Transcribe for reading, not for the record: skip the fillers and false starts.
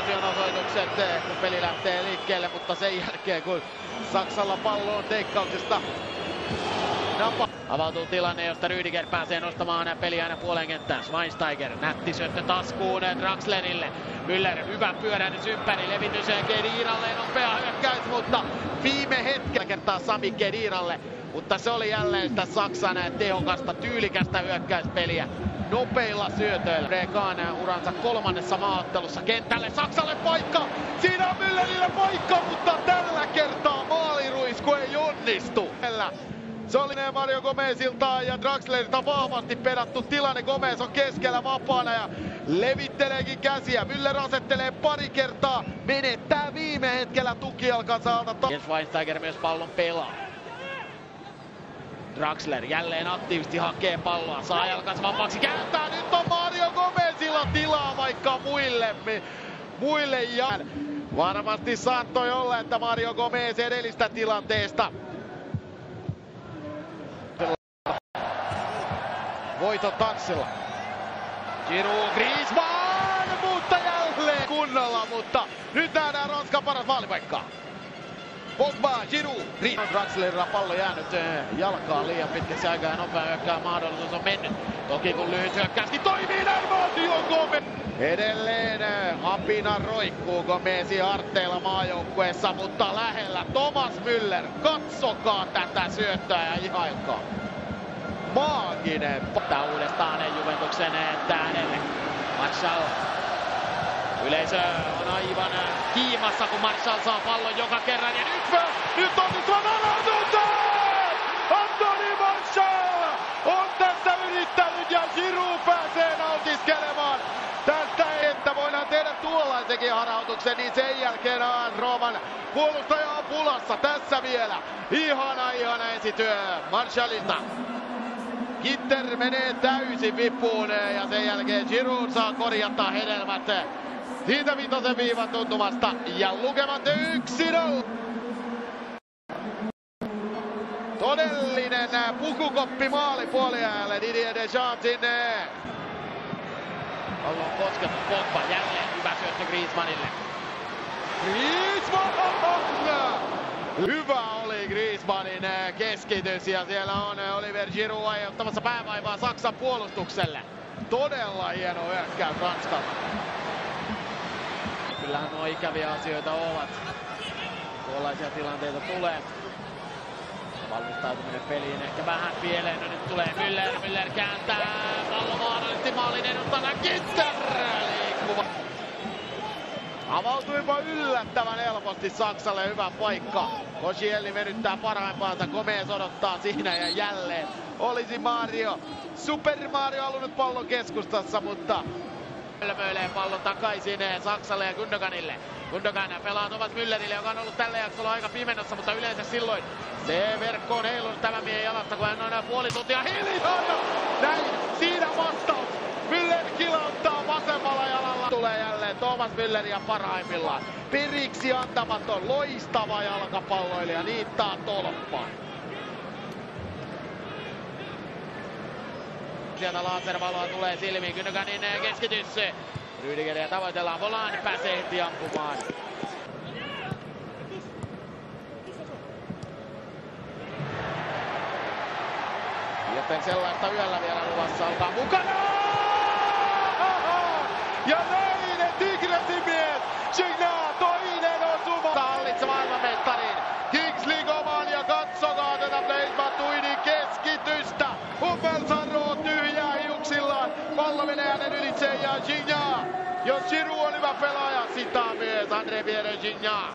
suosionosoitukset, kun peli lähtee liikkeelle, mutta sen jälkeen kun Saksalla pallo on teikkauksesta avautuu tilanne, josta Rüdiger pääsee nostamaan peliä aina puoleen kenttään. Schweinsteiger, nätti syöttö taskuun Draxlerille. Müller, hyvä pyörähdys ympäri, levitys Khediralle, nopea hyökkäys, mutta viime hetkellä kertaa Sami Khediralle. Mutta se oli jälleen sitä Saksan tehokasta, tyylikästä hyökkäyspeliä. Nopeilla syötöillä. Rekan uransa 3. maaottelussa kentälle. Saksalle paikka! Siinä on Müllerille paikka, mutta tällä kertaa maaliruisku ei onnistu. Se oli Mario Gomezilta ja Draxlerilta vahvasti pedattu tilanne. Gomez on keskellä vapaana ja levitteleekin käsiä. Müller asettelee pari kertaa. Menettää viime hetkellä tukijalkansa alta. Schweinsteiger myös pallon pelaa. Draxler jälleen aktiivisesti hakee palloa. Saa jalkansa vapaaksi. Kääntää. Nyt on Mario Gomezilla tilaa vaikka muille jää. Varmasti saattoi olla, että Mario Gomez edellistä tilanteesta. Voito Taksilla. Giroud, Griezmann, mutta jälleen kunnolla, mutta nyt nähdään Ranskan paras maalipaikkaa. Pogba, Giroud, Griezmann. Draxlerilla pallo jäänyt jalkaan liian pitkäksi aikaa ja nopea hyökkää mahdollisuus on mennyt. Toki kun lyhyt hyökkäyskin toimii näin Mario Gomez. Edelleen apina roikkuu Gomezin harteilla maajoukkueessa, mutta lähellä Thomas Müller. Katsokaa tätä syöttöä ja ihailkaa. Maaginen. Ottaa uudestaan Juventuksen tähdelle. Martial. Yleisö on aivan kiimassa, kun Martial saa pallon joka kerran. Ja nyt onnistuu Anthony Martial on tässä yrittänyt ja Giroud pääsee nautiskelemaan. Tästä että voidaan tehdä tuollaisenkin harautuksen, niin sen jälkeen Rooman puolustaja on pulassa. Tässä vielä ihana esityö Martialilta. Ginter menee täysin vipuun ja sen jälkeen Giroud saa korjata hedelmät siitä vitosen viivan tuntumasta ja lukemat 1-0. Todellinen pukukoppi maali puoliajalle Didier Deschamps sinne. Pallon kosketus Pogba, jälleen hyvä syöttö Griezmannille. Griezmann! Hyvä oli Griezmannin keskitys ja siellä on Olivier Giroud aiheuttamassa päävaivaa Saksan puolustukselle. Todella hieno hyökkäys Ranskalta. Kyllähän nuo ikäviä asioita ovat. Tuollaisia tilanteita tulee. Valmistautuminen peliin ehkä vähän pieleen. No nyt tulee Müller kääntää. Pallo mahdollisesti maalin edustana. Ginter liikkuva. Avautuipa yllättävän helposti Saksalle hyvä paikka. Koscielny venyttää parhaimpaansa, Gomez odottaa siinä ja jälleen olisi Super Mario halunnut pallon keskustassa, mutta hölmöilee pallon takaisin Saksalle ja Gundoganille. Gundogan pelaa Thomas Müllerille, joka on ollut tällä jaksolla aika pimennossa, mutta yleensä silloin se verkko on heilunut tämän miehen jalasta, kun hän on puoli tuntia hiljaa. Näin, siinä vastaus. Müller kilauttaa vasemmalla jalalla. Tulee jälleen Thomas Mülleria parhaimmillaan. Periksi antamaton, loistava jalkapalloilija, niittaa tolppaan. Sieltä laservaloa tulee silmiin, Gündoganin keskitys. Rüdigeria tavoitellaan, Volan pääsee heti ampumaan. Joten sellaista yöllä vielä luvassa, olkaa mukana! Ja näin Tigresin mies, Gignac, toinen osuma. Hallitse maailmanmestariin, Kingsley Coman ja katsokaa tätä Blaise Matuidin keskitystä. Hummels arvoo tyhjää hiuksillaan, pallo menee hänen ylitseen ja Gignac. Jos Giroud on hyvä pelaaja, sitä myös André Pierre Gignac.